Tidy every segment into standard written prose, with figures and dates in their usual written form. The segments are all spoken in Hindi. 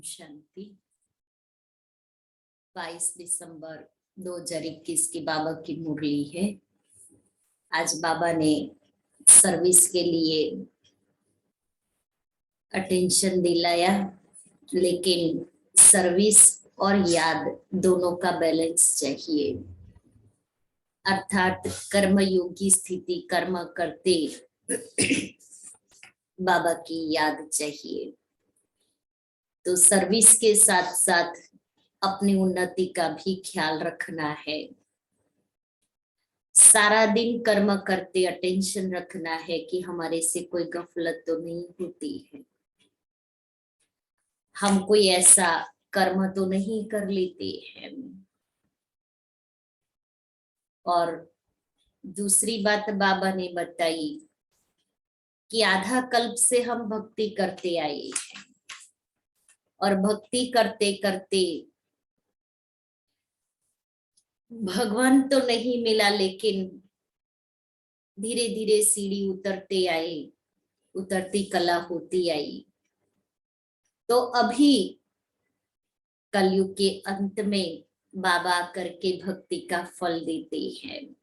शांति। 22 दिसंबर 2021 की बाबा की मुरली है। आज बाबा ने सर्विस के लिए अटेंशन दिलाया, लेकिन सर्विस और याद दोनों का बैलेंस चाहिए। अर्थात कर्मयोगी स्थिति, कर्म करते बाबा की याद चाहिए। तो सर्विस के साथ साथ अपनी उन्नति का भी ख्याल रखना है। सारा दिन कर्म करते अटेंशन रखना है कि हमारे से कोई गफलत तो नहीं होती है, हम कोई ऐसा कर्म तो नहीं कर लेते हैं। और दूसरी बात बाबा ने बताई कि आधा कल्प से हम भक्ति करते आए हैं और भक्ति करते करते भगवान तो नहीं मिला, लेकिन धीरे धीरे सीढ़ी उतरते आए, उतरती कला होती आई। तो अभी कलयुग के अंत में बाबा करके भक्ति का फल देते हैं,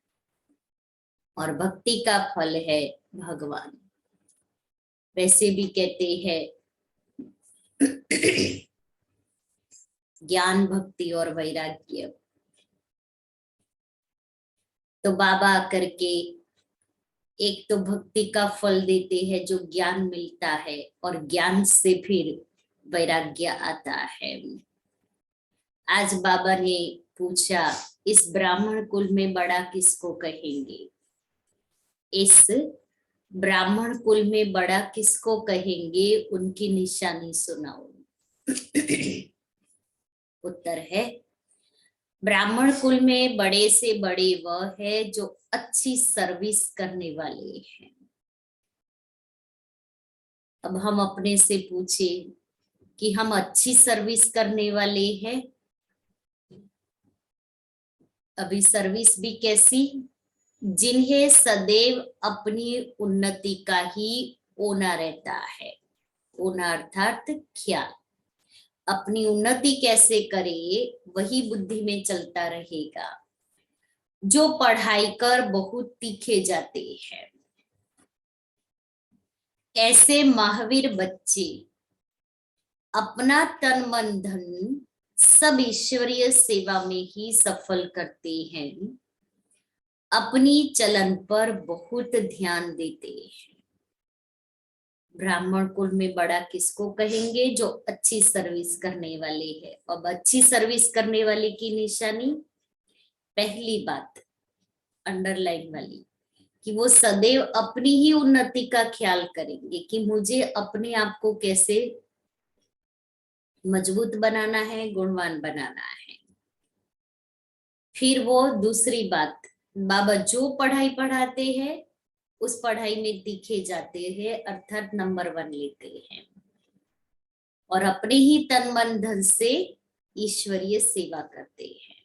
और भक्ति का फल है भगवान। वैसे भी कहते हैं ज्ञान, भक्ति और वैराग्य। तो बाबा करके एक तो भक्ति का फल देते हैं जो ज्ञान मिलता है, और ज्ञान से फिर वैराग्य आता है। आज बाबा ने पूछा, इस ब्राह्मण कुल में बड़ा किसको कहेंगे? इस ब्राह्मण कुल में बड़ा किसको कहेंगे? उनकी निशानी सुनाओ। उत्तर है, ब्राह्मण कुल में बड़े से बड़े वह है जो अच्छी सर्विस करने वाले हैं। अब हम अपने से पूछे कि हम अच्छी सर्विस करने वाले हैं। अभी सर्विस भी कैसी? जिन्हें सदैव अपनी उन्नति का ही होना रहता है। होना अर्थात ख्याल, अपनी उन्नति कैसे करे वही बुद्धि में चलता रहेगा। जो पढ़ाई कर बहुत तीखे जाते हैं, ऐसे महावीर बच्चे अपना तन मन धन सब ईश्वरीय सेवा में ही सफल करते हैं। अपनी चलन पर बहुत ध्यान देते हैं। ब्राह्मण कुल में बड़ा किसको कहेंगे? जो अच्छी सर्विस करने वाले हैं। अब अच्छी सर्विस करने वाले की निशानी, पहली बात अंडरलाइन वाली, कि वो सदैव अपनी ही उन्नति का ख्याल करेंगे कि मुझे अपने आप को कैसे मजबूत बनाना है, गुणवान बनाना है। फिर वो दूसरी बात, बाबा जो पढ़ाई पढ़ाते हैं उस पढ़ाई में तीखे जाते हैं, अर्थात नंबर 1 लेते हैं, और अपने ही तन मन धन से ईश्वरीय सेवा करते हैं।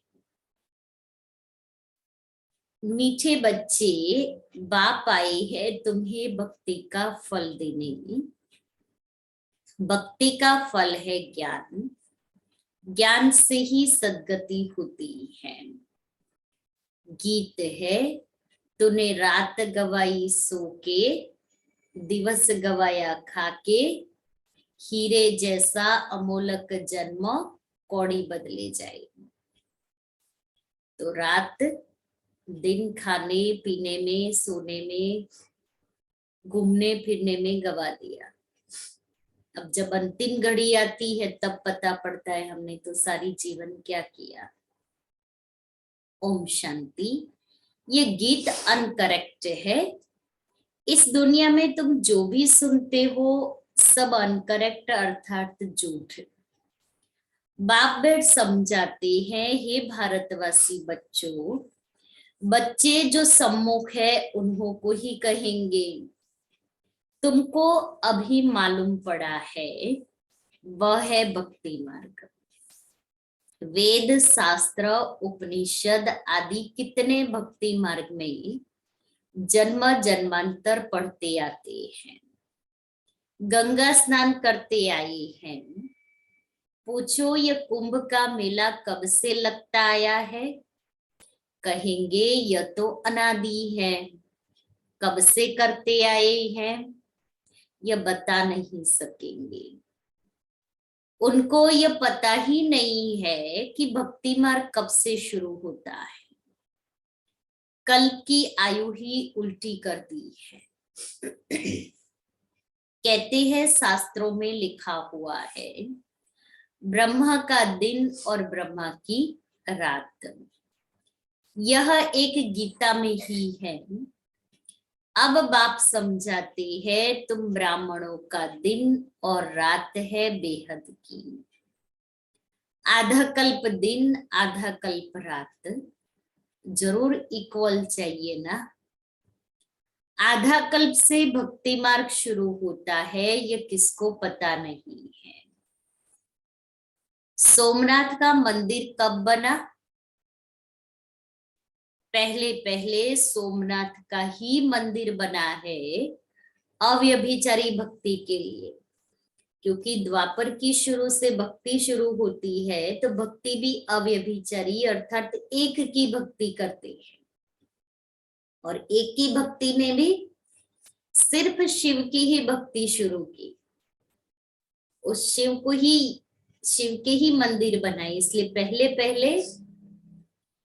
मीठे बच्चे, बाप आए हैं तुम्हें भक्ति का फल देने। भक्ति का फल है ज्ञान, ज्ञान से ही सद्गति होती है। गीत है, तूने रात गवाई सो के, दिवस गवाया खाके, हीरे जैसा अमोलक जन्म कौड़ी बदले जाए। तो रात दिन खाने पीने में, सोने में, घूमने फिरने में गवा दिया। अब जब अंतिम घड़ी आती है तब पता पड़ता है हमने तो सारी जीवन क्या किया। ओम शांति। ये गीत अनकरेक्ट है। इस दुनिया में तुम जो भी सुनते हो सब अनकरेक्ट अर्थात झूठ। बाप बेट समझाते हैं, हे भारतवासी बच्चों, बच्चे जो सम्मुख है उन्हों को ही कहेंगे। तुमको अभी मालूम पड़ा है, वह है भक्ति मार्ग। वेद शास्त्र उपनिषद आदि कितने भक्ति मार्ग में जन्म जन्मांतर पढ़ते आते हैं, गंगा स्नान करते आए हैं, पूछो ये कुंभ का मेला कब से लगता आया है, कहेंगे यह तो अनादि है। कब से करते आए हैं यह बता नहीं सकेंगे। उनको यह पता ही नहीं है कि भक्ति मार्ग कब से शुरू होता है। कल की आयु ही उल्टी कर दी है। कहते हैं शास्त्रों में लिखा हुआ है, ब्रह्मा का दिन और ब्रह्मा की रात। यह एक गीता में ही है। अब बाप समझाते हैं, तुम ब्राह्मणों का दिन और रात है बेहद की। आधा कल्प दिन आधा कल्प रात जरूर इक्वल चाहिए ना। आधा कल्प से भक्ति मार्ग शुरू होता है, ये किसको पता नहीं है। सोमनाथ का मंदिर कब बना? पहले पहले सोमनाथ का ही मंदिर बना है अव्यभिचारी भक्ति के लिए, क्योंकि द्वापर की शुरू से भक्ति शुरू होती है तो भक्ति भी अव्यभिचारी अर्थात एक की भक्ति करते हैं। और एक की भक्ति में भी सिर्फ शिव की ही भक्ति शुरू की। उस शिव के ही मंदिर बनाए। इसलिए पहले पहले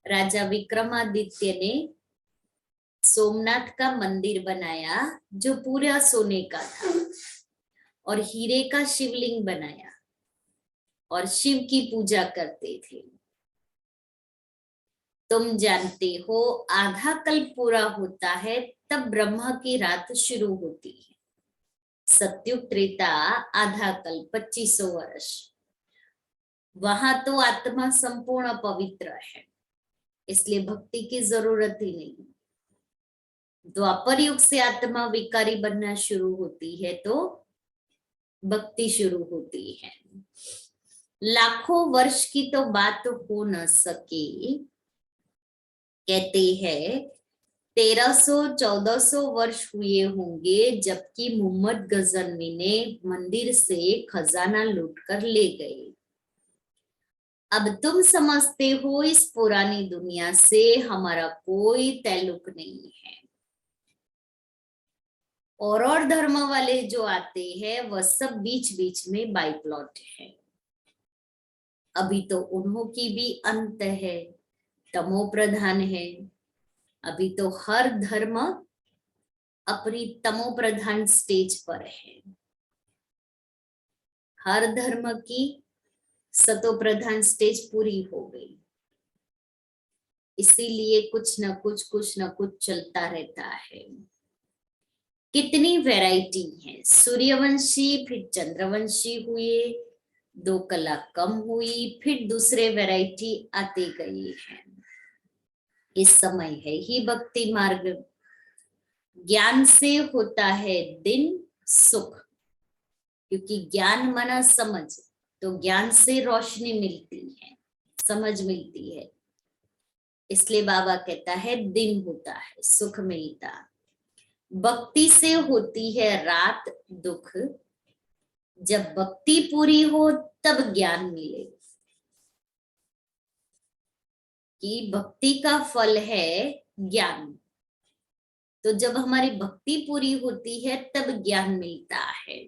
राजा विक्रमादित्य ने सोमनाथ का मंदिर बनाया जो पूरा सोने का था, और हीरे का शिवलिंग बनाया और शिव की पूजा करते थे। तुम जानते हो आधा कल्प पूरा होता है तब ब्रह्मा की रात शुरू होती है। सत्युग त्रेता आधा कल्प 2500 वर्ष। वहां तो आत्मा संपूर्ण पवित्र है, इसलिए भक्ति की जरूरत ही नहीं। द्वापर युग से आत्मा विकारी बनना शुरू होती है तो भक्ति शुरू होती है। लाखों वर्ष की तो बात हो न सके। कहते हैं 1300-1400 वर्ष हुए होंगे जबकि मोहम्मद गजनवी ने मंदिर से खजाना लूटकर ले गए। अब तुम समझते हो इस पुरानी दुनिया से हमारा कोई ताल्लुक नहीं है। और धर्म वाले जो आते हैं वह सब बीच बीच में बाई प्लॉट है। अभी तो उन्हों की भी अंत है, तमो प्रधान है। अभी तो हर धर्म अपनी तमो प्रधान स्टेज पर है। हर धर्म की सतो प्रधान स्टेज पूरी हो गई। इसीलिए कुछ न कुछ चलता रहता है। कितनी वैरायटी है। सूर्यवंशी फिर चंद्रवंशी हुए, 2 कला कम हुई, फिर दूसरे वैरायटी आते गई है। इस समय है ही भक्ति मार्ग। ज्ञान से होता है दिन सुख, क्योंकि ज्ञान माना समझ, तो ज्ञान से रोशनी मिलती है, समझ मिलती है। इसलिए बाबा कहता है दिन होता है, सुख मिलता। भक्ति से होती है रात दुख। जब भक्ति पूरी हो तब ज्ञान मिले, कि भक्ति का फल है ज्ञान। तो जब हमारी भक्ति पूरी होती है तब ज्ञान मिलता है।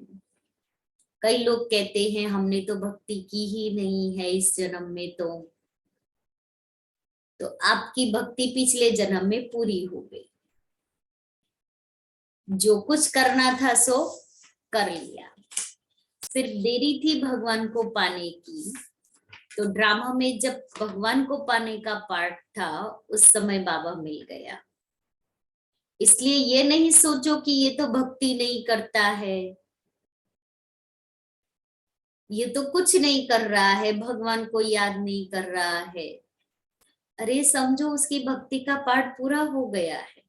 कई लोग कहते हैं हमने तो भक्ति की ही नहीं है इस जन्म में, तो आपकी भक्ति पिछले जन्म में पूरी हो गई। जो कुछ करना था सो कर लिया। सिर्फ देरी थी भगवान को पाने की। तो ड्रामा में जब भगवान को पाने का पार्ट था उस समय बाबा मिल गया। इसलिए ये नहीं सोचो कि ये तो भक्ति नहीं करता है, ये तो कुछ नहीं कर रहा है, भगवान को याद नहीं कर रहा है। अरे समझो उसकी भक्ति का पार्ट पूरा हो गया है।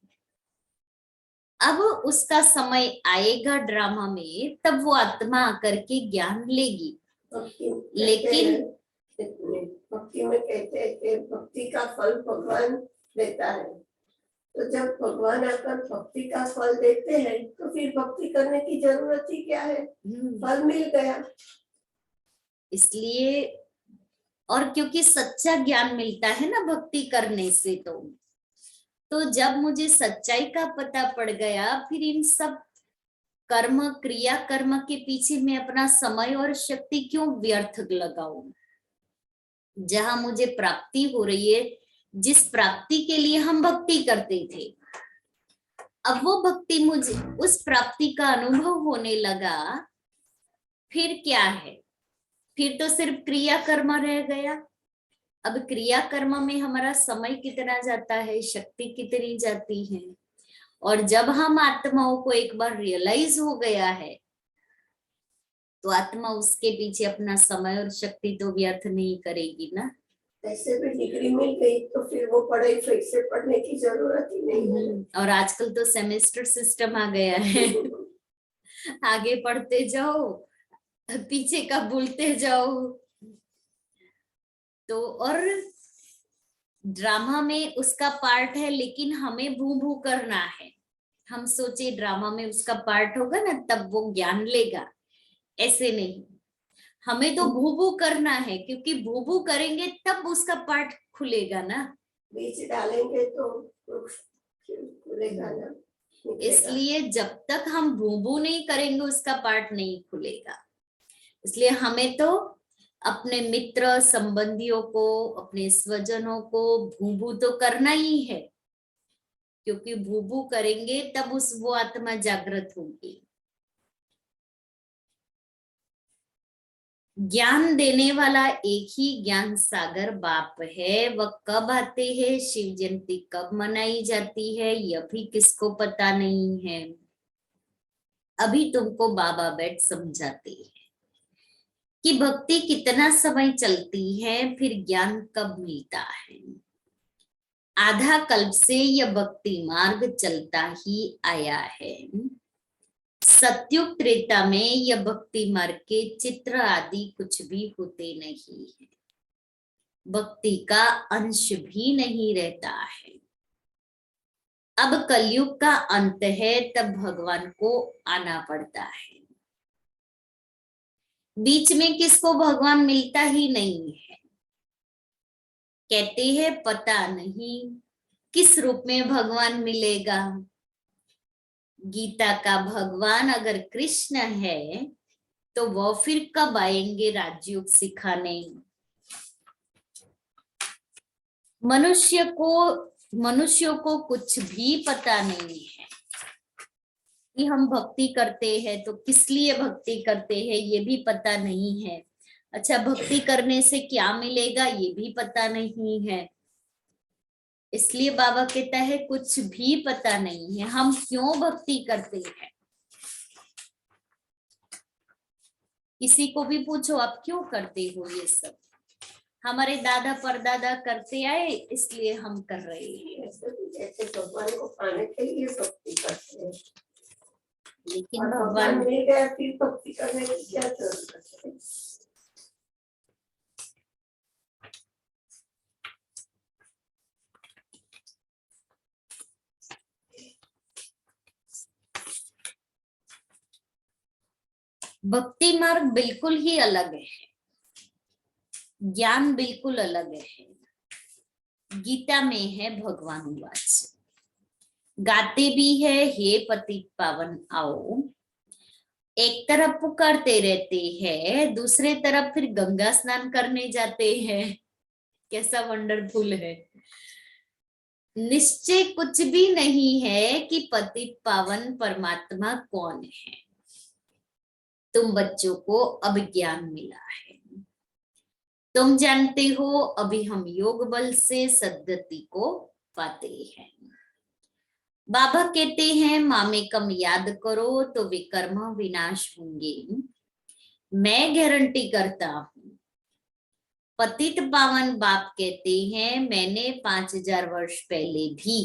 अब उसका समय आएगा ड्रामा में, तब वो आत्मा आकर के ज्ञान लेगी। लेकिन भक्ति में कहते हैं कि भक्ति का फल भगवान देता है। तो जब भगवान आकर भक्ति का फल देते हैं तो फिर भक्ति करने की जरूरत ही क्या है, फल मिल गया। इसलिए, और क्योंकि सच्चा ज्ञान मिलता है ना भक्ति करने से, तो जब मुझे सच्चाई का पता पड़ गया, फिर इन सब कर्म, क्रिया कर्म के पीछे मैं अपना समय और शक्ति क्यों व्यर्थ लगाऊं। जहां मुझे प्राप्ति हो रही है, जिस प्राप्ति के लिए हम भक्ति करते थे, अब वो भक्ति मुझे, उस प्राप्ति का अनुभव होने लगा, फिर क्या है, फिर तो सिर्फ क्रिया कर्म रह गया। अब क्रिया कर्म में हमारा समय कितना जाता है, शक्ति कितनी जाती है। और जब हम आत्माओं को एक बार रियलाइज हो गया है, तो आत्मा उसके पीछे अपना समय और शक्ति तो व्यर्थ नहीं करेगी ना। ऐसे भी डिग्री मिल गई तो फिर वो पढ़ाई फिर से पढ़ने की जरूरत ही नहीं है। और आजकल तो सेमेस्टर सिस्टम आ गया है। आगे पढ़ते जाओ, पीछे का भूलते जाओ। तो और ड्रामा में उसका पार्ट है, लेकिन हमें भू भू करना है। हम सोचे ड्रामा में उसका पार्ट होगा ना तब वो ज्ञान लेगा, ऐसे नहीं। हमें तो भू भू करना है, क्योंकि भू भू करेंगे तब उसका पार्ट खुलेगा ना। बीज डालेंगे तो खुलेगा ना। इसलिए जब तक हम भू भू नहीं करेंगे उसका पार्ट नहीं खुलेगा। इसलिए हमें तो अपने मित्र संबंधियों को, अपने स्वजनों को भू तो करना ही है, क्योंकि भू करेंगे तब वो आत्मा जागृत होगी। ज्ञान देने वाला एक ही ज्ञान सागर बाप है। वह कब आते हैं, शिव जयंती कब मनाई जाती है, यह भी किसको पता नहीं है। अभी तुमको बाबा बैठ समझाते हैं कि भक्ति कितना समय चलती है, फिर ज्ञान कब मिलता है। आधा कल्प से यह भक्ति मार्ग चलता ही आया है। सत्युग त्रेता में यह भक्ति मार्ग के चित्र आदि कुछ भी होते नहीं है, भक्ति का अंश भी नहीं रहता है। अब कलयुग का अंत है, तब भगवान को आना पड़ता है। बीच में किसको भगवान मिलता ही नहीं है। कहते हैं पता नहीं किस रूप में भगवान मिलेगा। गीता का भगवान अगर कृष्ण है, तो वो फिर कब आएंगे राजयोग सिखाने। मनुष्यों को कुछ भी पता नहीं है कि हम भक्ति करते हैं तो किस लिए भक्ति करते हैं, ये भी पता नहीं है। अच्छा, भक्ति करने से क्या मिलेगा ये भी पता नहीं है। इसलिए बाबा कहता है कुछ भी पता नहीं है, हम क्यों भक्ति करते हैं। किसी को भी पूछो आप क्यों करते हो ये सब, हमारे दादा परदादा करते आए इसलिए हम कर रहे हैं। जैसे भगवान को पाने के लिए भक्ति करते हैं, लेकिन भगवान मिल गया फिर भक्ति करने की क्या जरूरत है। भक्ति मार्ग बिल्कुल ही अलग है, ज्ञान बिल्कुल अलग है। गीता में है भगवान वाच, गाते भी है हे पतित पावन आओ। एक तरफ पुकारते रहते हैं, दूसरे तरफ फिर गंगा स्नान करने जाते हैं। कैसा वंडरफुल है। निश्चय कुछ भी नहीं है कि पतित पावन परमात्मा कौन है। तुम बच्चों को अब ज्ञान मिला है, तुम जानते हो अभी हम योग बल से सद्गति को पाते हैं। बाबा कहते हैं मामेकम याद करो तो विकर्म विनाश होंगे। मैं गारंटी करता हूं, पतित पावन बाप कहते हैं मैंने 5000 वर्ष पहले भी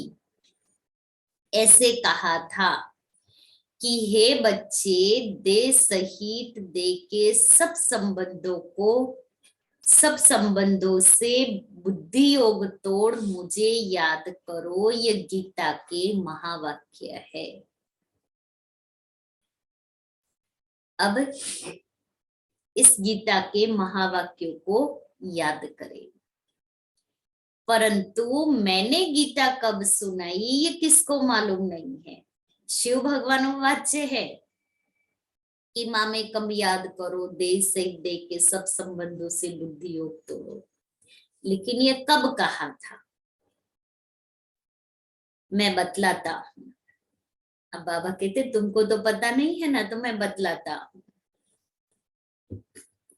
ऐसे कहा था कि हे बच्चे, दे सहित दे के सब संबंधों से बुद्धि योग तोड़ मुझे याद करो, ये गीता के महावाक्य है। अब इस गीता के महावाक्यों को याद करें। परंतु मैंने गीता कब सुनाई ये किसको मालूम नहीं है। शिव भगवान वाच्य है कि माँ में कम याद करो, देश से दे के सब संबंधों से बुद्धि योग तोड़ो, लेकिन ये कब कहा था मैं बतलाता हूँ। अब बाबा कहते तुमको तो पता नहीं है ना, तो मैं बतलाता हूँ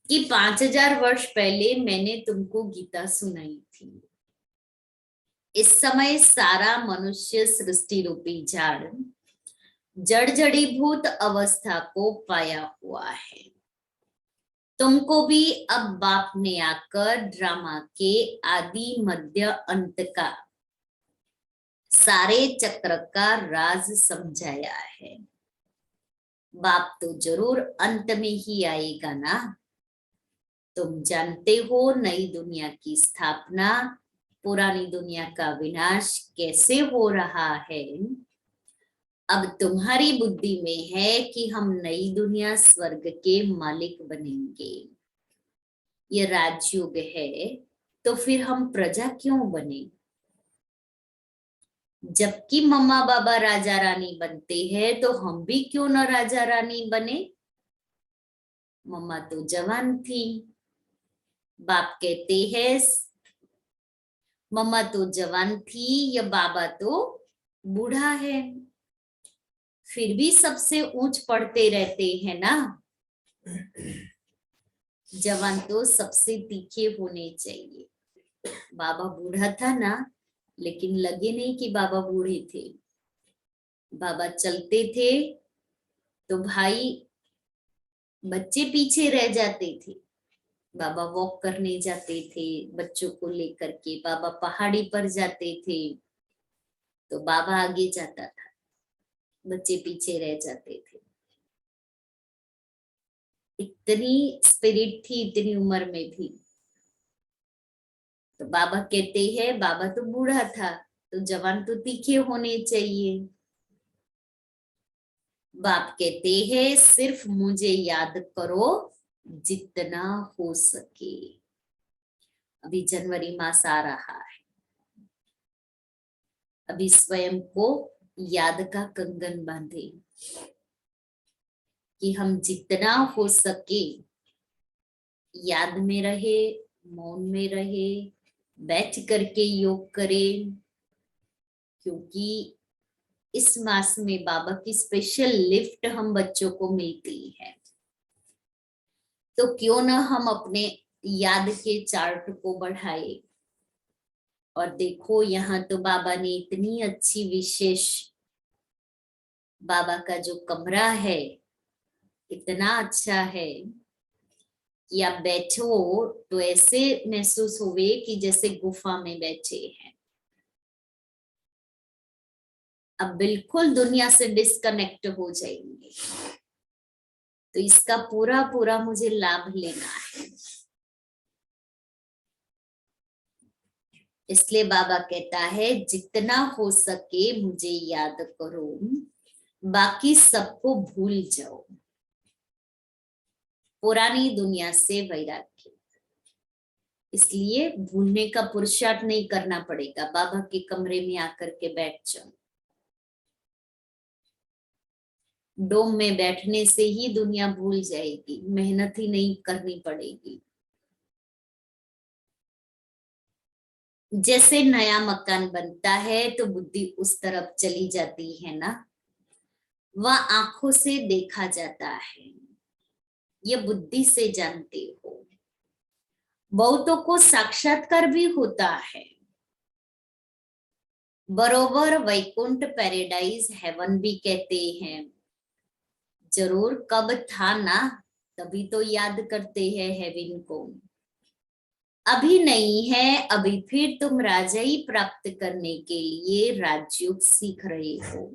कि 5000 वर्ष पहले मैंने तुमको गीता सुनाई थी। इस समय सारा मनुष्य सृष्टि रूपी झाड़ जड़ जड़ीभूत अवस्था को पाया हुआ है। तुमको भी अब बाप ने आकर ड्रामा के आदि मध्य अंत का सारे चक्र का राज समझाया है। बाप तो जरूर अंत में ही आएगा ना। तुम जानते हो नई दुनिया की स्थापना, पुरानी दुनिया का विनाश कैसे हो रहा है। अब तुम्हारी बुद्धि में है कि हम नई दुनिया स्वर्ग के मालिक बनेंगे, ये राजयुग है, तो फिर हम प्रजा क्यों बने। जबकि मम्मा बाबा राजा रानी बनते हैं तो हम भी क्यों न राजा रानी बने। मम्मा तो जवान थी, बाप कहते हैं मम्मा तो जवान थी या बाबा तो बूढ़ा है, फिर भी सबसे ऊंच पढ़ते रहते हैं ना। जवान तो सबसे तीखे होने चाहिए। बाबा बूढ़ा था ना, लेकिन लगे नहीं कि बाबा बूढ़े थे। बाबा चलते थे तो भाई बच्चे पीछे रह जाते थे। बाबा वॉक करने जाते थे बच्चों को लेकर के, बाबा पहाड़ी पर जाते थे तो बाबा आगे जाता था, बच्चे पीछे रह जाते थे। इतनी स्पिरिट थी इतनी उम्र में भी। तो बाबा कहते हैं बाबा तो बूढ़ा था तो जवान तो तीखे होने चाहिए। बाप कहते हैं सिर्फ मुझे याद करो जितना हो सके। अभी जनवरी मास आ रहा है, अभी स्वयं को याद का कंगन बांधे कि हम जितना हो सके याद में रहे, मौन में रहे, बैठ करके योग करें। क्योंकि इस मास में बाबा की स्पेशल लिफ्ट हम बच्चों को मिलती है, तो क्यों ना हम अपने याद के चार्ट को बढ़ाए। और देखो यहाँ तो बाबा ने इतनी अच्छी विशेष, बाबा का जो कमरा है इतना अच्छा है कि आप बैठो तो ऐसे महसूस हुए कि जैसे गुफा में बैठे हैं। अब बिल्कुल दुनिया से डिस्कनेक्ट हो जाएंगे, तो इसका पूरा पूरा मुझे लाभ लेना है। इसलिए बाबा कहता है जितना हो सके मुझे याद करो, बाकी सबको भूल जाओ। पुरानी दुनिया से वैराग्य, इसलिए भूलने का पुरुषार्थ नहीं करना पड़ेगा। बाबा के कमरे में आकर के बैठ जाओ। डोम में बैठने से ही दुनिया भूल जाएगी, मेहनत ही नहीं करनी पड़ेगी। जैसे नया मकान बनता है तो बुद्धि उस तरफ चली जाती है ना, वह आंखों से देखा जाता है, ये बुद्धि से जानते हो। बहुतों को साक्षात्कार भी होता है, बरोबर वैकुंठ पैराडाइज हेवन भी कहते हैं। जरूर कब था ना, तभी तो याद करते हैं हेवन को। अभी नहीं है, अभी फिर तुम राजा ही प्राप्त करने के लिए राजयोग सीख रहे हो।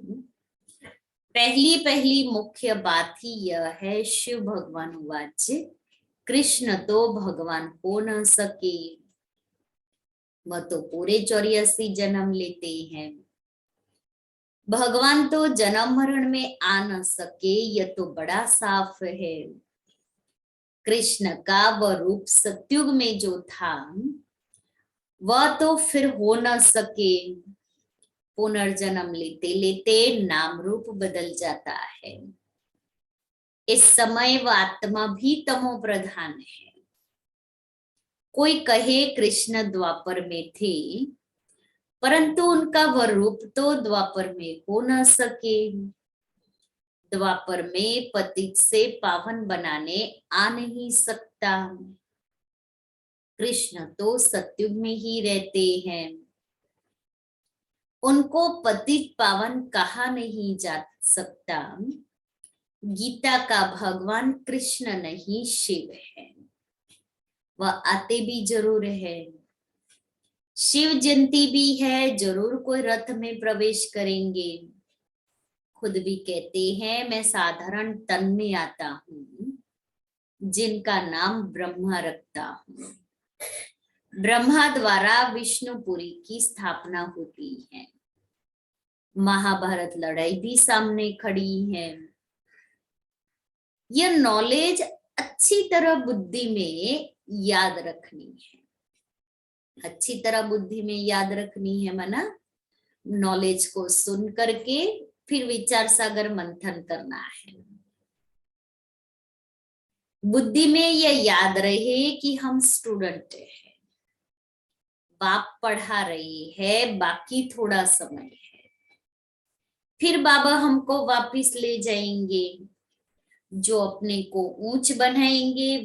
पहली पहली मुख्य बात ही यह है, शिव भगवान वाच्य कृष्ण तो भगवान हो न सके, वह तो पूरे 84 जन्म लेते हैं। भगवान तो जन्म मरण में आ न सके, यह तो बड़ा साफ है। कृष्ण का वह रूप सतयुग में जो था वह तो फिर हो न सके, पुनर्जन्म लेते लेते नाम रूप बदल जाता है। इस समय वह आत्मा भी तमो प्रधान है। कोई कहे कृष्ण द्वापर में थे, परंतु उनका वह रूप तो द्वापर में हो न सके। द्वापर में पतित से पावन बनाने आ नहीं सकता। कृष्ण तो सतयुग में ही रहते हैं, उनको पतित पावन कहा नहीं जा सकता। गीता का भगवान कृष्ण नहीं शिव है, वह आते भी जरूर है। शिव जयंती भी है, जरूर कोई रथ में प्रवेश करेंगे। खुद भी कहते हैं मैं साधारण तन में आता हूँ, जिनका नाम ब्रह्मा रखता हूँ। ब्रह्मा द्वारा विष्णुपुरी की स्थापना होती है। महाभारत लड़ाई भी सामने खड़ी है। यह नॉलेज अच्छी तरह बुद्धि में याद रखनी है। अच्छी तरह बुद्धि में याद रखनी है माना नॉलेज को सुन करके फिर विचार सागर मंथन करना है। बुद्धि में यह याद रहे कि हम स्टूडेंट हैं, बाप पढ़ा रही है, बाकी थोड़ा समय है, फिर बाबा हमको वापिस ले जाएंगे। जो अपने को ऊंच बनाएंगे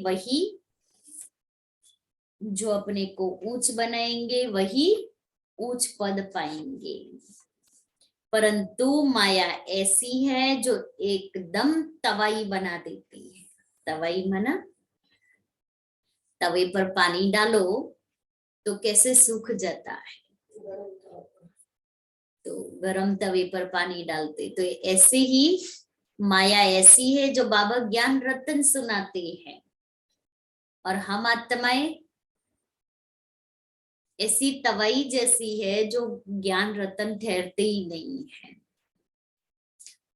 वही ऊंच पद पाएंगे। परंतु माया ऐसी है जो एकदम तवाई बना देती है। तवाई माना तवे पर पानी डालो तो कैसे सूख जाता है, तो गरम तवे पर पानी डालते। तो ऐसे ही माया ऐसी है जो बाबा ज्ञान रतन सुनाते हैं, और हम आत्माएं ऐसी तवाई जैसी है जो ज्ञान रतन ठहरते ही नहीं है।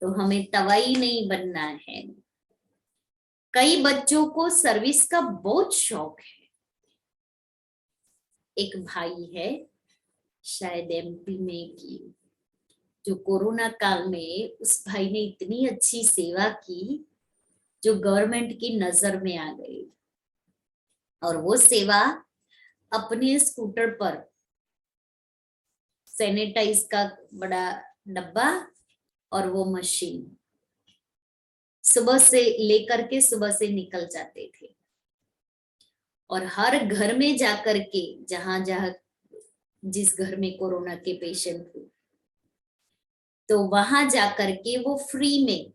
तो हमें तवाई नहीं बनना है। कई बच्चों को सर्विस का बहुत शौक है। एक भाई है शायद एमपी में की, जो कोरोना काल में उस भाई ने इतनी अच्छी सेवा की जो गवर्नमेंट की नजर में आ गई। और वो सेवा अपने स्कूटर पर सैनिटाइज का बड़ा डब्बा और वो मशीन सुबह से लेकर के सुबह से निकल जाते थे, और हर घर में जाकर के जहां जहां जिस घर में कोरोना के पेशेंट थे तो वहां जाकर के वो फ्री में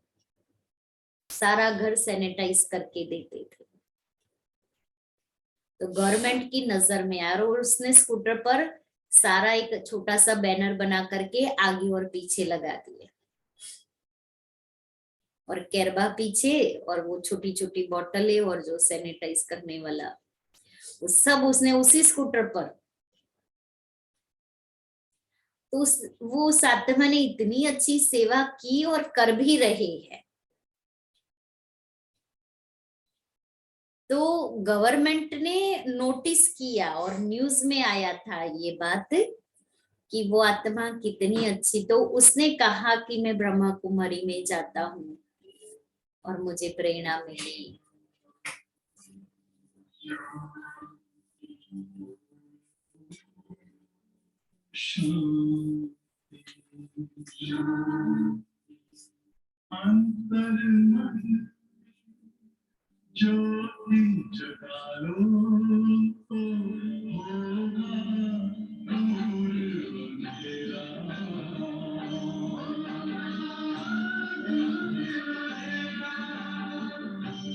सारा घर सैनिटाइज करके देते थे। तो गवर्नमेंट की नजर में आया, और उसने स्कूटर पर सारा एक छोटा सा बैनर बना करके आगे और पीछे लगा दिया, और कैरबा पीछे, और वो छोटी छोटी बोतलें और जो सैनिटाइज करने वाला वो सब उसने उसी स्कूटर पर। तो वो उस आत्मा ने इतनी अच्छी सेवा की और कर भी रहे हैं। तो गवर्नमेंट ने नोटिस किया और न्यूज में आया था ये बात कि वो आत्मा कितनी अच्छी। तो उसने कहा कि मैं ब्रह्मा कुमारी में जाता हूँ और मुझे प्रेरणा मिली। ज्योति जगा लो होगा दूर अंधेरा।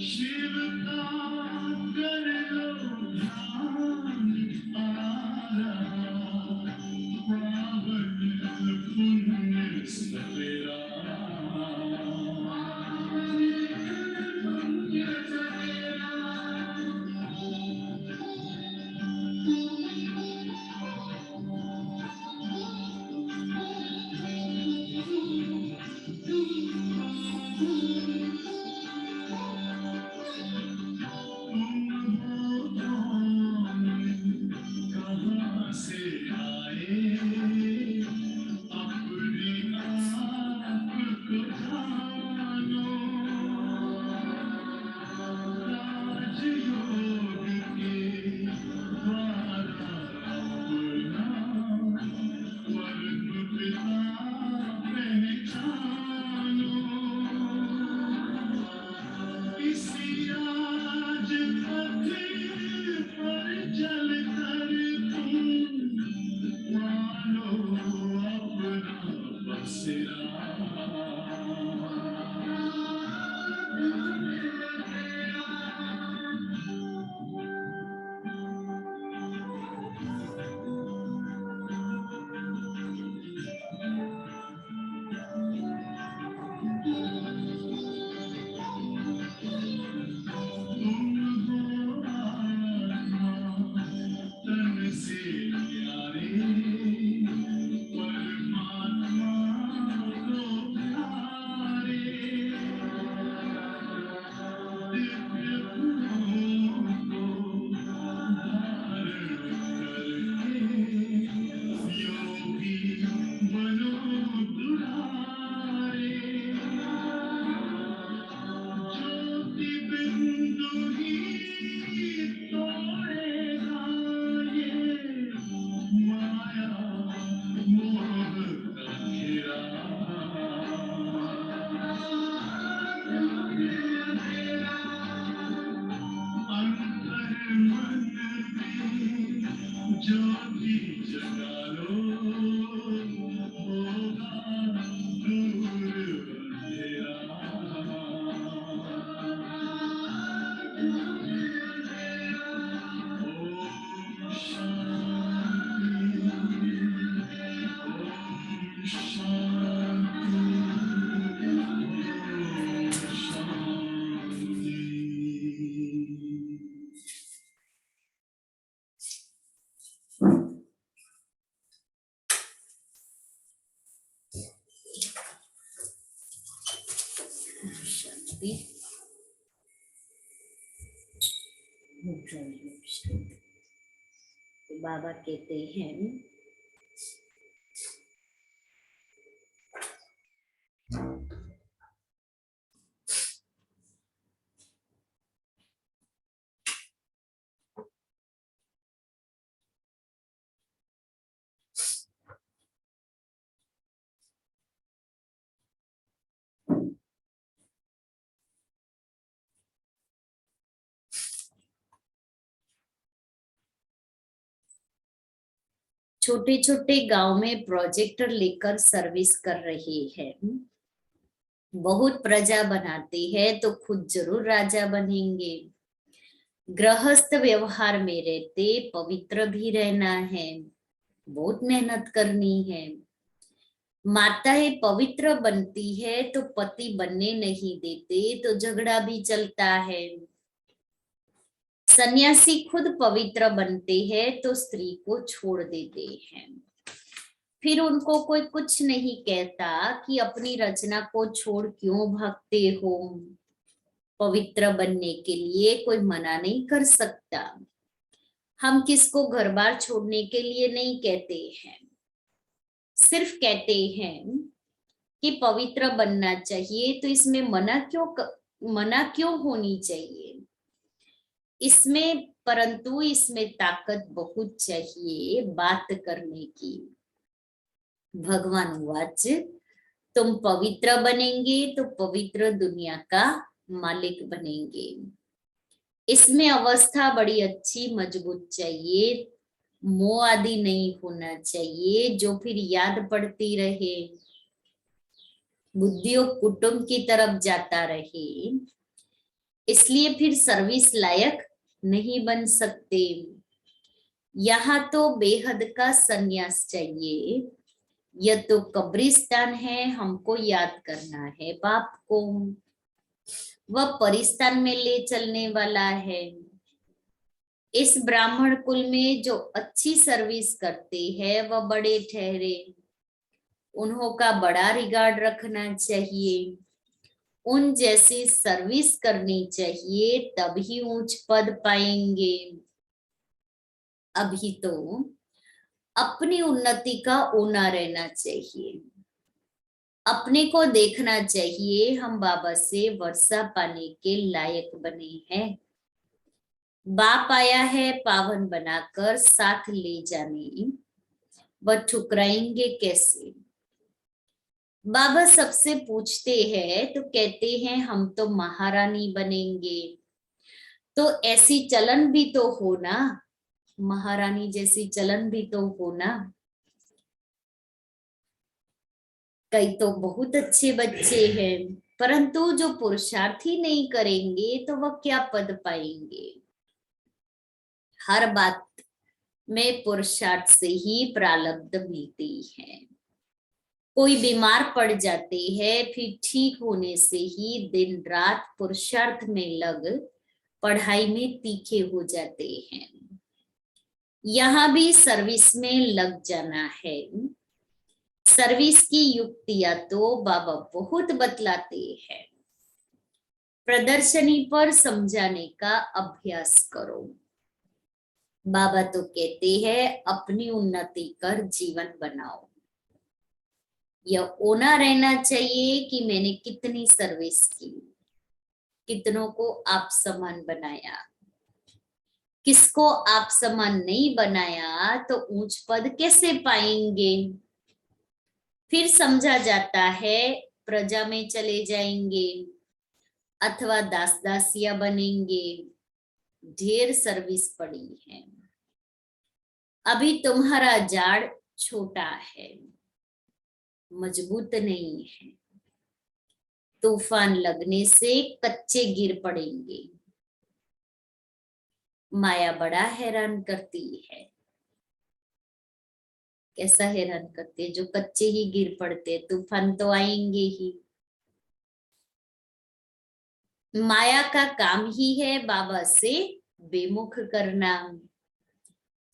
शिव का कर लो ध्यान आ रहा, पावन पुण्य सवेरा। तो बाबा कहते हैं छोटे छोटे गांव में प्रोजेक्टर लेकर सर्विस कर रहे हैं। बहुत प्रजा बनाते हैं तो खुद जरूर राजा बनेंगे। गृहस्थ व्यवहार में रहते पवित्र भी रहना है, बहुत मेहनत करनी है। माताएं पवित्र बनती है तो पति बनने नहीं देते तो झगड़ा भी चलता है। सन्यासी खुद पवित्र बनते हैं तो स्त्री को छोड़ देते हैं। फिर उनको कोई कुछ नहीं कहता कि अपनी रचना को छोड़ क्यों भागते हो। पवित्र बनने के लिए कोई मना नहीं कर सकता। हम किसको घर बार छोड़ने के लिए नहीं कहते हैं, सिर्फ कहते हैं कि पवित्र बनना चाहिए। तो इसमें मना क्यों होनी चाहिए इसमें, परंतु इसमें ताकत बहुत चाहिए बात करने की। भगवान वाच, तुम पवित्र बनेंगे तो पवित्र दुनिया का मालिक बनेंगे। इसमें अवस्था बड़ी अच्छी मजबूत चाहिए, मोह आदि नहीं होना चाहिए जो फिर याद पड़ती रहे, बुद्धियों कुटुंब की तरफ जाता रहे। इसलिए फिर सर्विस लायक नहीं बन सकते। यहाँ तो बेहद का संन्यास चाहिए। यह तो कब्रिस्तान है, हमको याद करना है बाप को। वह परिस्तान में ले चलने वाला है। इस ब्राह्मण कुल में जो अच्छी सर्विस करते हैं वह बड़े ठहरे, उन्हों का बड़ा रिगार्ड रखना चाहिए। उन जैसी सर्विस करनी चाहिए तभी ऊंच पद पाएंगे। अभी तो अपनी उन्नति का ऊना रहना चाहिए। अपने को देखना चाहिए हम बाबा से वर्षा पाने के लायक बने हैं। बाप आया है पावन बनाकर साथ ले जाने, वह ठुकराएंगे कैसे। बाबा सबसे पूछते हैं तो कहते हैं हम तो महारानी बनेंगे। तो ऐसी चलन भी तो हो ना, महारानी जैसी चलन भी तो हो ना। कई तो बहुत अच्छे बच्चे हैं, परंतु जो पुरुषार्थ ही नहीं करेंगे तो वह क्या पद पाएंगे। हर बात में पुरुषार्थ से ही प्रारब्ध मिलती है। कोई बीमार पड़ जाते हैं, फिर ठीक होने से ही दिन रात पुरुषार्थ में लग पढ़ाई में तीखे हो जाते हैं। यहाँ भी सर्विस में लग जाना है। सर्विस की युक्तियां तो बाबा बहुत बतलाते हैं। प्रदर्शनी पर समझाने का अभ्यास करो। बाबा तो कहते हैं अपनी उन्नति कर जीवन बनाओ। यह ओना रहना चाहिए कि मैंने कितनी सर्विस की, कितनों को आप समान बनाया। किसको आप समान नहीं बनाया तो ऊंच पद कैसे पाएंगे। फिर समझा जाता है प्रजा में चले जाएंगे अथवा दास दासिया बनेंगे। ढेर सर्विस पड़ी है। अभी तुम्हारा जाड़ छोटा है, मजबूत नहीं है। तूफान लगने से कच्चे गिर पड़ेंगे। माया बड़ा हैरान करती है। कैसा हैरान करती है, जो कच्चे ही गिर पड़ते, तूफान तो आएंगे ही। माया का काम ही है बाबा से बेमुख करना।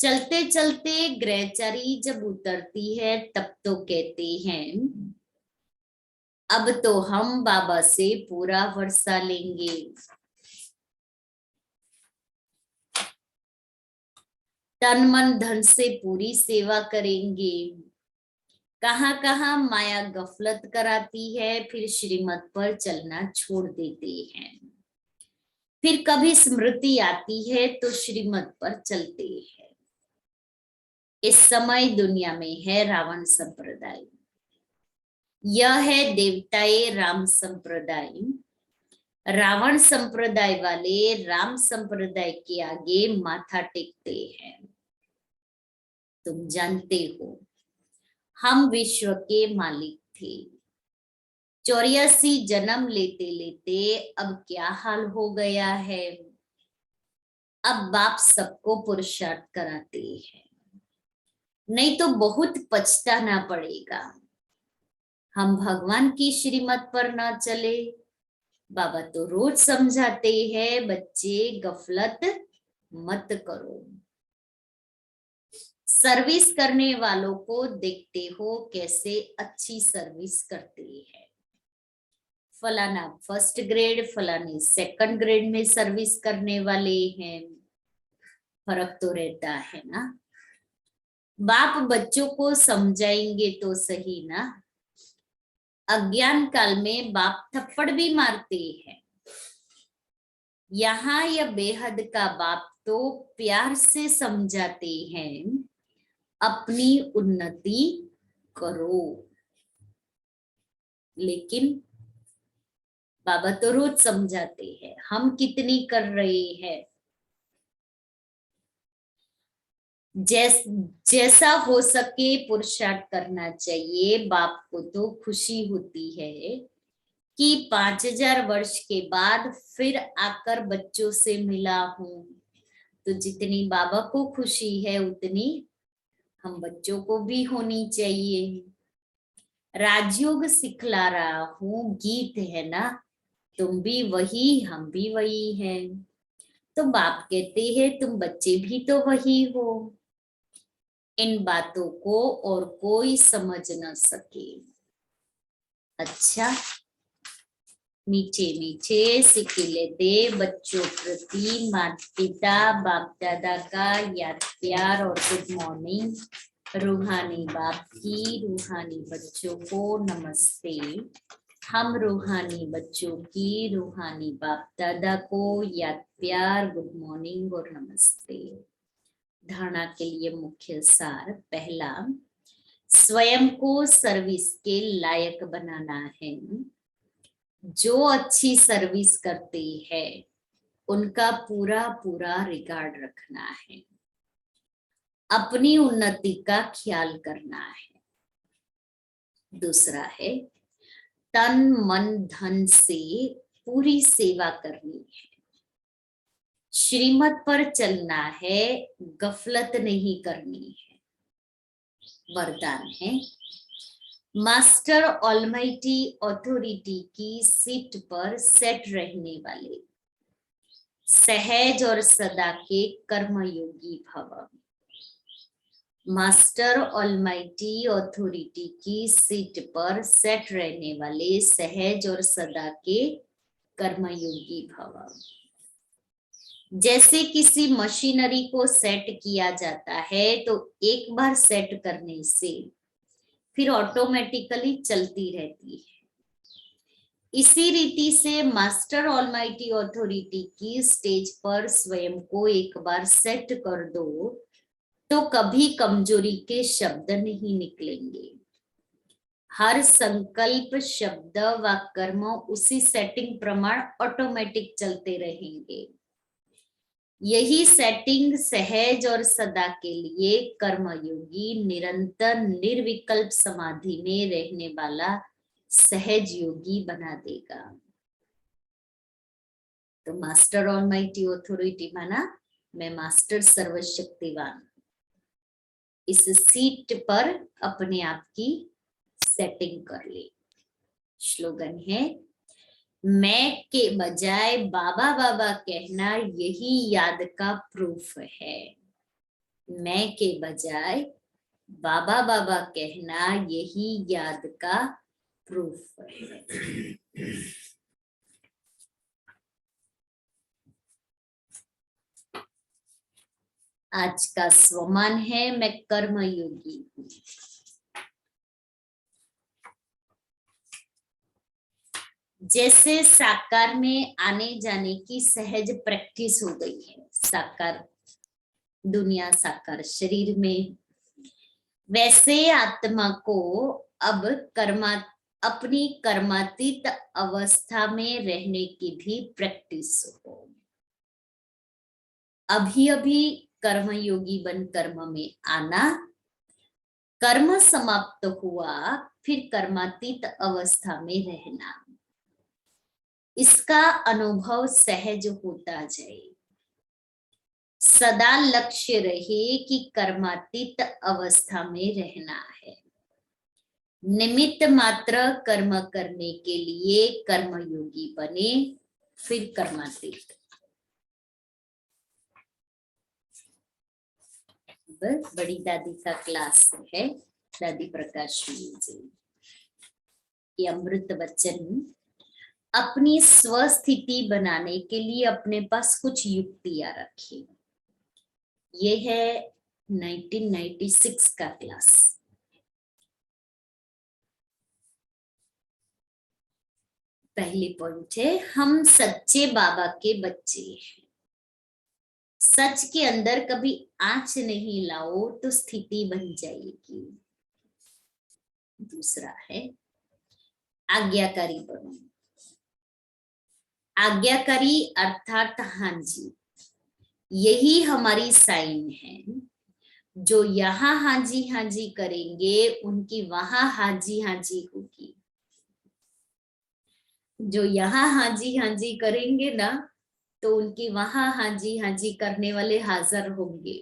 चलते चलते ग्रहचारी जब उतरती है तब तो कहते हैं अब तो हम बाबा से पूरा वर्षा लेंगे। तन मन धन से पूरी सेवा करेंगे। कहाँ कहाँ माया गफलत कराती है, फिर श्रीमत पर चलना छोड़ देते हैं। फिर कभी स्मृति आती है तो श्रीमत पर चलते हैं। इस समय दुनिया में है रावण संप्रदाय, यह है देवताए राम संप्रदाय। रावण संप्रदाय वाले राम संप्रदाय के आगे माथा टेकते हैं। तुम जानते हो हम विश्व के मालिक थे, 84 जन्म लेते लेते अब क्या हाल हो गया है। अब बाप सबको पुरुषार्थ कराते हैं, नहीं तो बहुत पछताना पड़ेगा। हम भगवान की श्रीमत पर न चले। बाबा तो रोज समझाते हैं, बच्चे गफलत मत करो। सर्विस करने वालों को देखते हो कैसे अच्छी सर्विस करते हैं। फलाना फर्स्ट ग्रेड, फलाने सेकंड ग्रेड में सर्विस करने वाले हैं। फर्क तो रहता है ना। बाप बच्चों को समझाएंगे तो सही ना। अज्ञान काल में बाप थप्पड़ भी मारते हैं। यहाँ यह बेहद का बाप तो प्यार से समझाते हैं, अपनी उन्नति करो। लेकिन बाबा तो रोज समझाते हैं, हम कितनी कर रहे हैं। जैसा हो सके पुरुषार्थ करना चाहिए। बाप को तो खुशी होती है कि 5000 वर्ष के बाद फिर आकर बच्चों से मिला हूं। तो जितनी बाबा को खुशी है उतनी हम बच्चों को भी होनी चाहिए। राजयोग सिखला रहा हूं, गीत है ना, तुम भी वही हम भी वही हैं। तो बाप कहते हैं तुम बच्चे भी तो वही हो। इन बातों को और कोई समझ न सके। अच्छा, मीठे मीठे सिकिले दे बच्चों प्रति माता पिता बाप दादा का याद प्यार और गुड मॉर्निंग। रूहानी बाप की रूहानी बच्चों को नमस्ते। हम रूहानी बच्चों की रूहानी बाप दादा को याद प्यार गुड मॉर्निंग और नमस्ते। धारणा के लिए मुख्य सार। पहला, स्वयं को सर्विस के लायक बनाना है। जो अच्छी सर्विस करते हैं उनका पूरा पूरा रिगार्ड रखना है, अपनी उन्नति का ख्याल करना है। दूसरा है तन मन धन से पूरी सेवा करनी है। श्रीमत पर चलना है, गफलत नहीं करनी है। वरदान है मास्टर ऑलमाइटी अथॉरिटी की सीट पर सेट रहने वाले सहज और सदा के कर्मयोगी भव। मास्टर ऑलमाइटी अथॉरिटी की सीट पर सेट रहने वाले सहज और सदा के कर्मयोगी भव। जैसे किसी मशीनरी को सेट किया जाता है तो एक बार सेट करने से फिर ऑटोमेटिकली चलती रहती है। इसी रीति से मास्टर ऑलमाइटी अथॉरिटी की स्टेज पर स्वयं को एक बार सेट कर दो तो कभी कमजोरी के शब्द नहीं निकलेंगे। हर संकल्प शब्द व कर्म उसी सेटिंग प्रमाण ऑटोमेटिक चलते रहेंगे। यही सेटिंग सहज और सदा के लिए कर्मयोगी निरंतर निर्विकल्प समाधि में रहने वाला सहज योगी बना देगा। तो मास्टर ऑलमाइटी अथॉरिटी माना मैं मास्टर सर्वशक्तिवान। इस सीट पर अपने आप की सेटिंग कर ले। स्लोगन है मैं के बजाय बाबा बाबा कहना यही याद का प्रूफ है। मैं के बजाय बाबा बाबा कहना यही याद का प्रूफ है। आज का स्वमान है मैं कर्मयोगी हूँ। जैसे साकार में आने जाने की सहज प्रैक्टिस हो गई है, साकार दुनिया साकार शरीर में, वैसे आत्मा को अब अपनी कर्मातीत अवस्था में रहने की भी प्रैक्टिस हो। अभी अभी कर्मयोगी बन कर्म में आना, कर्म समाप्त हुआ फिर कर्मातीत अवस्था में रहना, इसका अनुभव सहज होता जाए। सदा लक्ष्य रहे कि कर्मातीत अवस्था में रहना है। निमित्त मात्र कर्म करने के लिए कर्मयोगी बने, फिर कर्मातीत। बड़ी दादी का क्लास है, दादी प्रकाशनी जी। ये अमृत वचन अपनी स्वस्थिति बनाने के लिए अपने पास कुछ युक्तियां रखी। ये है 1996 का क्लास। पहली पॉइंट है, हम सच्चे बाबा के बच्चे हैं। सच के अंदर कभी आंच नहीं लाओ तो स्थिति बन जाएगी। दूसरा है, आज्ञाकारी बनो। आज्ञाकारी अर्थात हाँ जी, यही हमारी साइन है। जो यहाँ हाँ जी करेंगे उनकी वहां हाँ जी होगी। जो यहाँ हाँ जी करेंगे ना, तो उनकी वहां हाँ जी करने वाले हाजिर होंगे।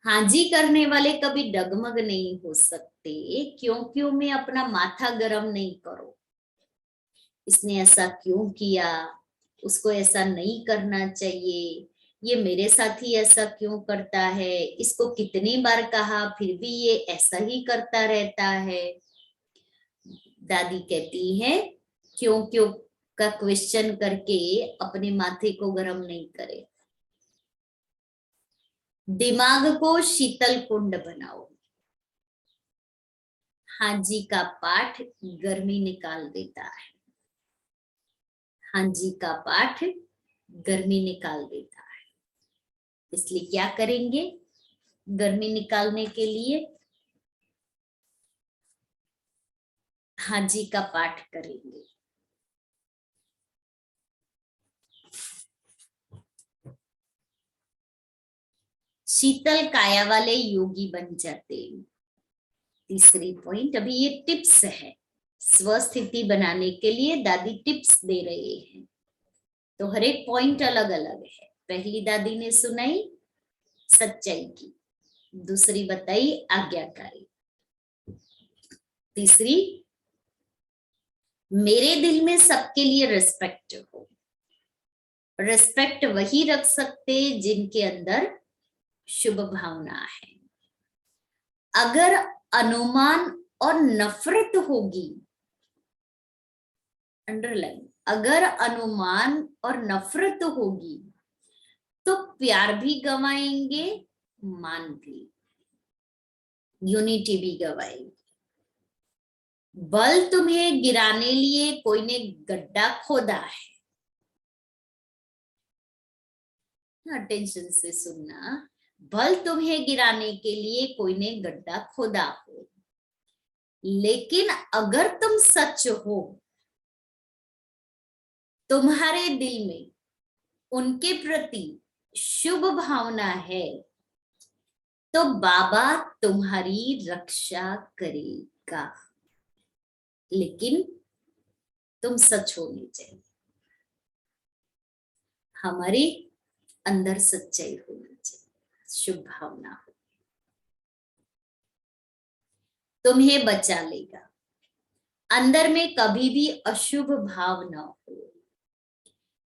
हाँ जी करने वाले कभी डगमग नहीं हो सकते। क्यों मैं अपना माथा गरम नहीं करो, इसने ऐसा क्यों किया, उसको ऐसा नहीं करना चाहिए, ये मेरे साथ ही ऐसा क्यों करता है, इसको कितनी बार कहा फिर भी ये ऐसा ही करता रहता है। दादी कहती है क्यों का क्वेश्चन करके अपने माथे को गर्म नहीं करे। दिमाग को शीतल कुंड बनाओ। हाँ जी का पाठ गर्मी निकाल देता है। हाँ जी का पाठ गर्मी निकाल देता है। इसलिए क्या करेंगे गर्मी निकालने के लिए? हाँ जी का पाठ करेंगे। शीतल काया वाले योगी बन जाते हैं। तीसरी पॉइंट, अभी ये टिप्स है, स्वस्थिति बनाने के लिए दादी टिप्स दे रहे हैं, तो हर एक पॉइंट अलग अलग है। पहली दादी ने सुनाई सच्चाई की, दूसरी बताई आज्ञाकारी, तीसरी मेरे दिल में सबके लिए रिस्पेक्ट हो। रिस्पेक्ट वही रख सकते जिनके अंदर शुभ भावना है। अगर अनुमान और नफरत होगी, अंडरलाइन, अगर अनुमान और नफरत होगी तो प्यार भी गवाएंगे, मान भी, यूनिटी भी गवाएंगे। बल तुम्हें गिराने लिए कोई ने गड्ढा खोदा है, अटेंशन से सुनना, बल तुम्हें गिराने के लिए कोई ने गड्ढा खोदा हो, लेकिन अगर तुम सच हो, तुम्हारे दिल में उनके प्रति शुभ भावना है, तो बाबा तुम्हारी रक्षा करेगा। लेकिन तुम सच होनी चाहिए, हमारे अंदर सच्चाई होनी चाहिए, शुभ भावना हो, तुम्हें बचा लेगा। अंदर में कभी भी अशुभ भाव ना हो।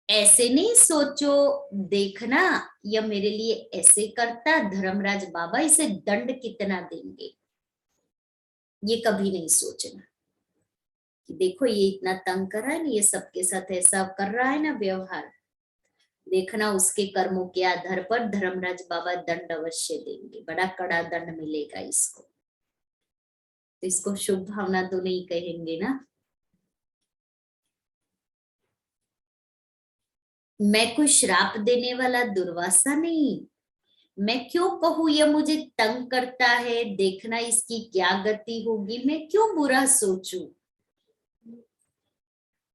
ऐसे नहीं सोचो, देखना यह मेरे लिए ऐसे करता, धर्मराज बाबा इसे दंड कितना देंगे, ये कभी नहीं सोचना कि देखो ये इतना तंग कर रहा है ना, ये सबके साथ ऐसा कर रहा है ना व्यवहार, देखना उसके कर्मों के आधार पर धर्मराज बाबा दंड अवश्य देंगे, बड़ा कड़ा दंड मिलेगा इसको। तो इसको शुभ भावना तो नहीं कहेंगे ना। मैं कोई श्राप देने वाला दुर्वासा नहीं, मैं क्यों कहूं यह मुझे तंग करता है, देखना इसकी क्या गति होगी, मैं क्यों बुरा सोचूं।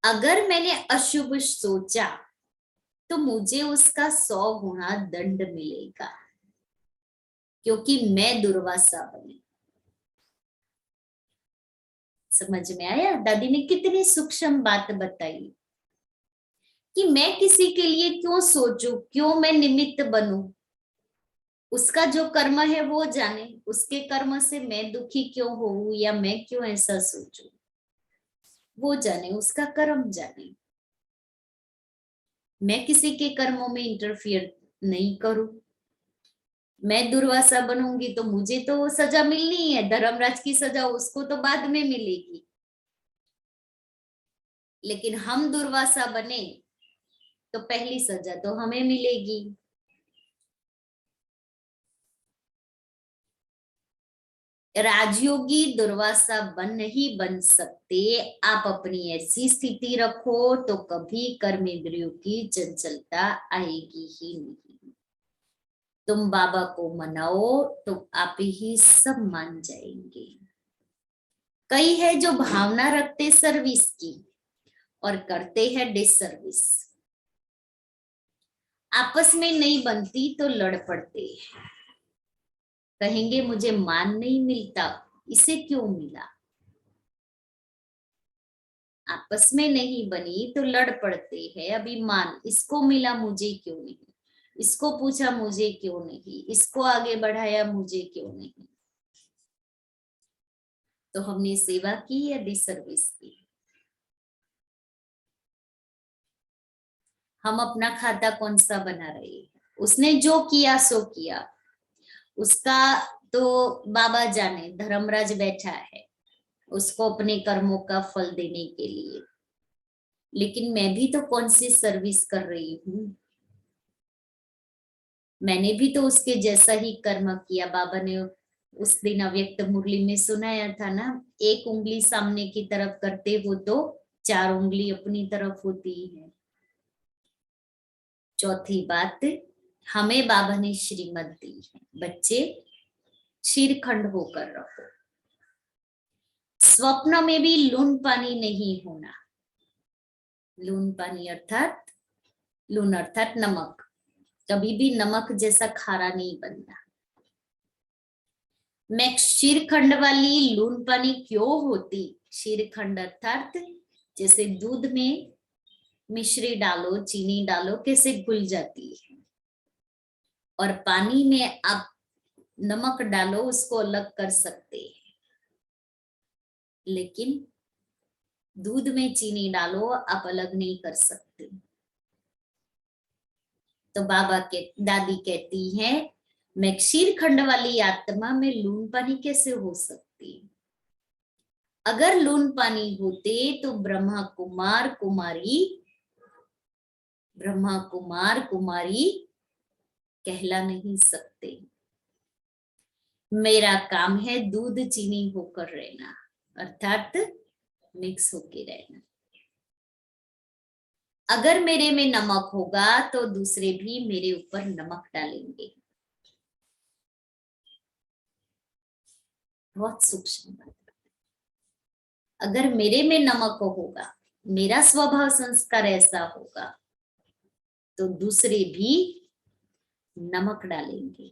अगर मैंने अशुभ सोचा तो मुझे उसका 100 गुना दंड मिलेगा, क्योंकि मैं दुर्वासा बनी। समझ में आया? दादी ने कितनी सूक्ष्म बात बताई कि मैं किसी के लिए क्यों सोचूं, क्यों मैं निमित्त बनूं। उसका जो कर्म है वो जाने, उसके कर्म से मैं दुखी क्यों होऊं या मैं क्यों ऐसा सोचूं, वो जाने, उसका कर्म जाने। मैं किसी के कर्मों में इंटरफियर नहीं करूं। मैं दुर्वासा बनूंगी तो मुझे तो सजा मिलनी है, धर्मराज की सजा उसको तो बाद में मिलेगी। लेकिन हम दुर्वासा बने तो पहली सजा तो हमें मिलेगी। राजयोगी दुर्वासा नहीं बन सकते। आप अपनी ऐसी स्थिति रखो तो कभी कर्मेंद्रियों की चंचलता आएगी ही नहीं। तुम बाबा को मनाओ तो आप ही सब मान जाएंगे। कई है जो भावना रखते सर्विस की और करते हैं डिसर्विस। आपस में नहीं बनती तो लड़ पड़ते हैं, कहेंगे मुझे मान नहीं मिलता, इसे क्यों मिला। आपस में नहीं बनी तो लड़ पड़ते हैं, अभी मान इसको मिला मुझे क्यों नहीं, इसको पूछा मुझे क्यों नहीं, इसको आगे बढ़ाया मुझे क्यों नहीं। तो हमने सेवा की या डिसर्विस की। हम अपना खाता कौन सा बना रहे हैं, उसने जो किया सो किया, उसका तो बाबा जाने, धर्मराज बैठा है उसको अपने कर्मों का फल देने के लिए। लेकिन मैं भी तो कौन सी सर्विस कर रही हूँ, मैंने भी तो उसके जैसा ही कर्म किया। बाबा ने उस दिन अव्यक्त मुरली में सुनाया था ना, एक उंगली सामने की तरफ करते हो तो 4 उंगली अपनी तरफ होती है। चौथी बात, हमें बाबा ने श्रीमत दी है, बच्चे शीरखंड होकर रहो। स्वप्न में भी लून पानी नहीं होना। लून पानी अर्थात लून अर्थात नमक, कभी भी नमक जैसा खारा नहीं बनना। मैं शीरखंड वाली लून पानी क्यों होती, शीरखंड अर्थात जैसे दूध में मिश्री डालो, चीनी डालो, कैसे घुल जाती है, और पानी में आप नमक डालो उसको अलग कर सकते हैं। लेकिन दूध में चीनी डालो आप अलग नहीं कर सकते। तो बाबा के दादी कहती हैं, मैं शीरखंड वाली आत्मा में लून पानी कैसे हो सकती। अगर लून पानी होते तो ब्रह्मा कुमारी कहला नहीं सकते। मेरा काम है दूध चीनी होकर रहना, अर्थात मिक्स होके रहना। अगर मेरे में नमक होगा तो दूसरे भी मेरे ऊपर नमक डालेंगे। बहुत सूक्ष्म बात। अगर मेरे में नमक होगा, मेरा स्वभाव संस्कार ऐसा होगा, तो दूसरे भी नमक डालेंगे।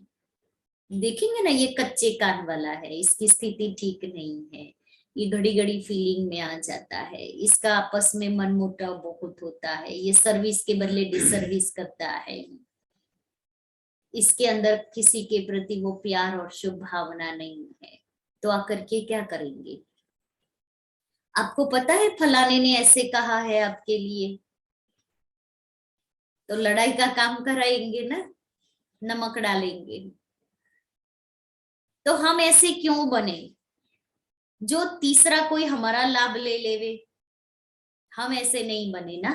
देखेंगे ना, ये कच्चे कान वाला है, इसकी स्थिति ठीक नहीं है, ये घड़ी घड़ी फीलिंग में आ जाता है, इसका आपस में मनमुटाव बहुत होता है, ये सर्विस के बदले डिसर्विस करता है, इसके अंदर किसी के प्रति वो प्यार और शुभ भावना नहीं है। तो आकर के क्या करेंगे। आपको पता है फलाने ने ऐसे कहा है आपके लिए, तो लड़ाई का काम कराएंगे ना, नमक डालेंगे। तो हम ऐसे क्यों बने जो तीसरा कोई हमारा लाभ ले लेवे, हम ऐसे नहीं बने ना।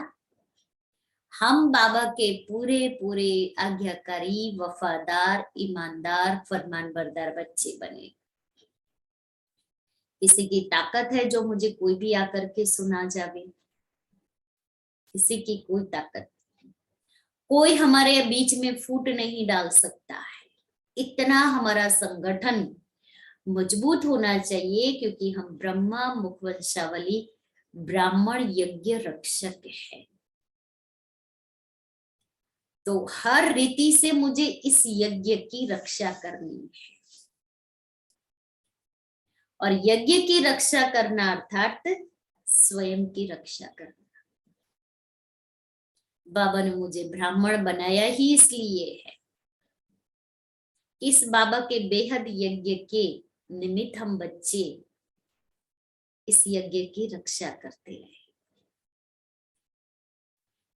हम बाबा के पूरे पूरे आज्ञाकारी, वफादार, ईमानदार, फरमानबरदार बच्चे बने। किसी की ताकत है जो मुझे कोई भी आकर के सुना जावे? किसी की कोई ताकत, कोई हमारे बीच में फूट नहीं डाल सकता है। इतना हमारा संगठन मजबूत होना चाहिए, क्योंकि हम ब्रह्मा मुखवंशावली ब्राह्मण यज्ञ रक्षक है। तो हर रीति से मुझे इस यज्ञ की रक्षा करनी है, और यज्ञ की रक्षा करना अर्थात स्वयं की रक्षा करना। बाबा ने मुझे ब्राह्मण बनाया ही इसलिए है, इस बाबा के बेहद यज्ञ के निमित्त हम बच्चे इस यज्ञ की रक्षा करते रहे।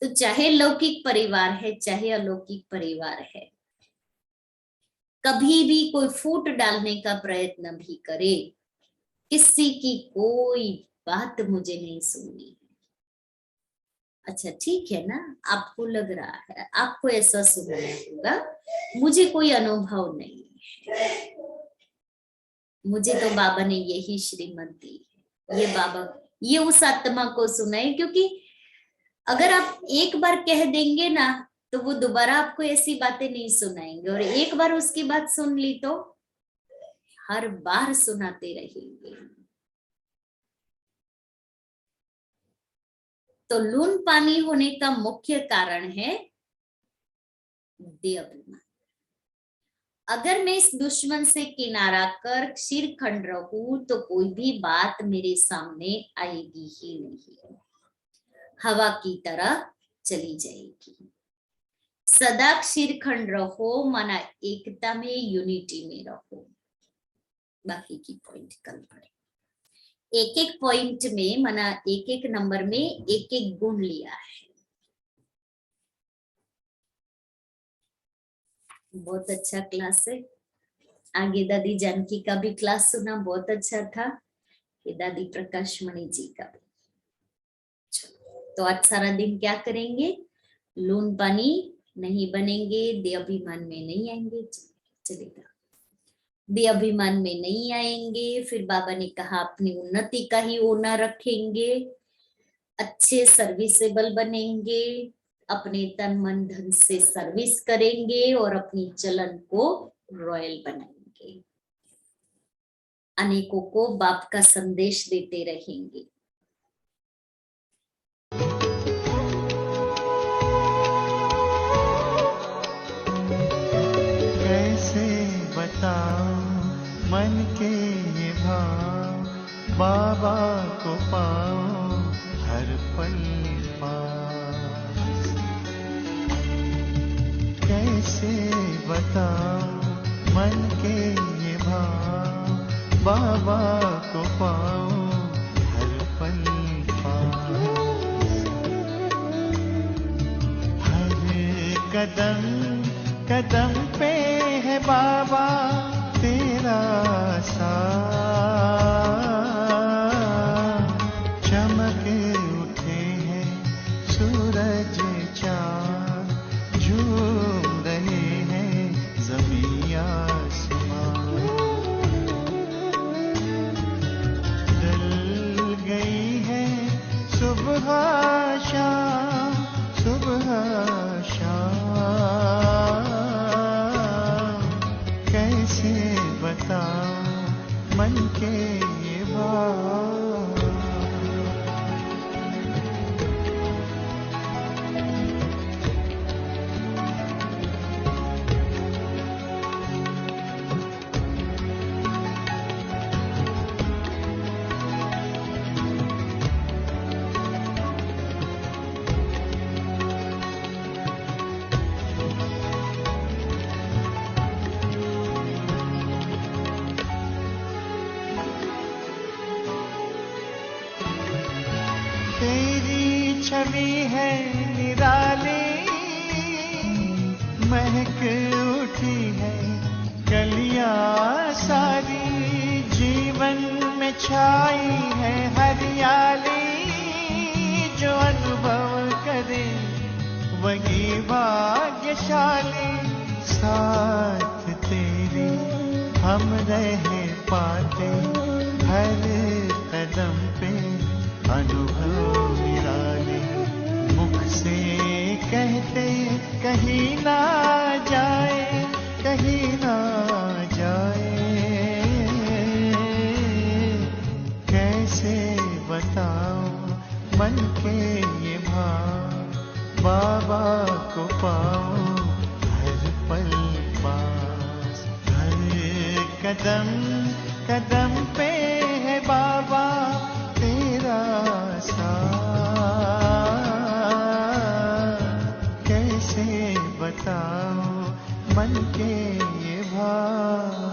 तो चाहे लौकिक परिवार है, चाहे अलौकिक परिवार है, कभी भी कोई फूट डालने का प्रयत्न भी करे, किसी की कोई बात मुझे नहीं सुननी। अच्छा ठीक है ना, आपको लग रहा है, आपको ऐसा सुनना होगा, मुझे कोई अनुभव नहीं है, मुझे तो बाबा ने यही श्रीमत दी है, ये बाबा ये उस आत्मा को सुनाए। क्योंकि अगर आप एक बार कह देंगे ना, तो वो दोबारा आपको ऐसी बातें नहीं सुनाएंगे, और एक बार उसकी बात सुन ली तो हर बार सुनाते रहेंगे। तो लून पानी होने का मुख्य कारण है देहाभिमान। अगर मैं इस दुश्मन से किनारा कर शिरखंड रहूं, तो कोई भी बात मेरे सामने आएगी ही नहीं, हवा की तरह चली जाएगी। सदा शिरखंड रहो, माना एकता में, यूनिटी में रहो। बाकी की पॉइंट कल पढ़े। एक एक पॉइंट में, माना एक एक नंबर में एक एक गुण लिया है। बहुत अच्छा क्लास है। आगे दादी जानकी का भी क्लास सुना, बहुत अच्छा था। ये दादी प्रकाश मणि जी का भी। तो आज सारा दिन क्या करेंगे? लून पानी नहीं बनेंगे, देहाभिमान में नहीं आएंगे। चलेगा, देहाभिमान में नहीं आएंगे। फिर बाबा ने कहा अपनी उन्नति का ही ओना रखेंगे, अच्छे सर्विसेबल बनेंगे, अपने तन मन धन से सर्विस करेंगे और अपनी चलन को रॉयल बनाएंगे। अनेकों को बाप का संदेश देते रहेंगे। कैसे बताओ मन के ये भाव, बाबा को पाओ हर पल पास। कैसे बताओ मन के ये भाव, बाबा को पाओ हर पल पास। हर कदम कदम पे है बाबा तेरा साथ। चमके उठे हैं सूरज चाँद, झूम रहे हैं ज़मीं आसमां। ढल गई है सुबह शाम, सुबह शाम। कैसे बताओ मन के ये भाव। तेरी छवि है निराली, महक उठी है कलियां सारी। जीवन में छाई है हरियाली, जो अनुभव करे वही भाग्यशाली साथ तेरे हम रह पाते हर कदम पे अनुभव निराले मुख से कहते कहीं ना जाए कहीं ना जाए कैसे बताऊं मन के ये भाव बाबा को पाऊं हर पल पास हर कदम कदम पे है बाबा तेरा साथ कैसे बताऊं मन के ये भाव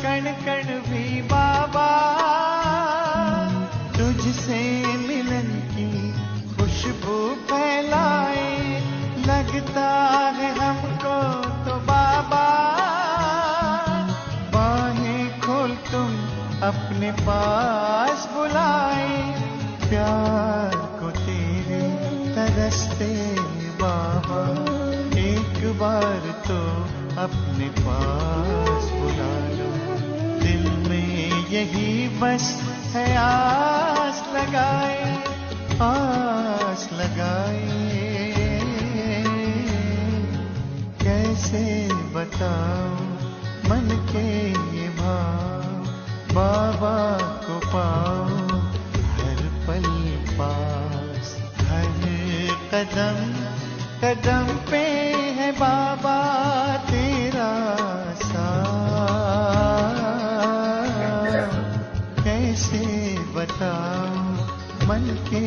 कण कण भी बाबा तुझसे मिलन की खुशबू फैलाए लगता है हमको तो बाबा बाहें खोल तुम अपने पास बुलाए प्यार को तेरे तरसते बाबा एक बार तो अपने पास बुला लो दिल में यही बस है आस लगाए कैसे बताऊं मन के ये भाव बाबा को पाऊं हर पल पास हर कदम कदम पे है बाबा तेरा साथ कैसे बताऊं मन के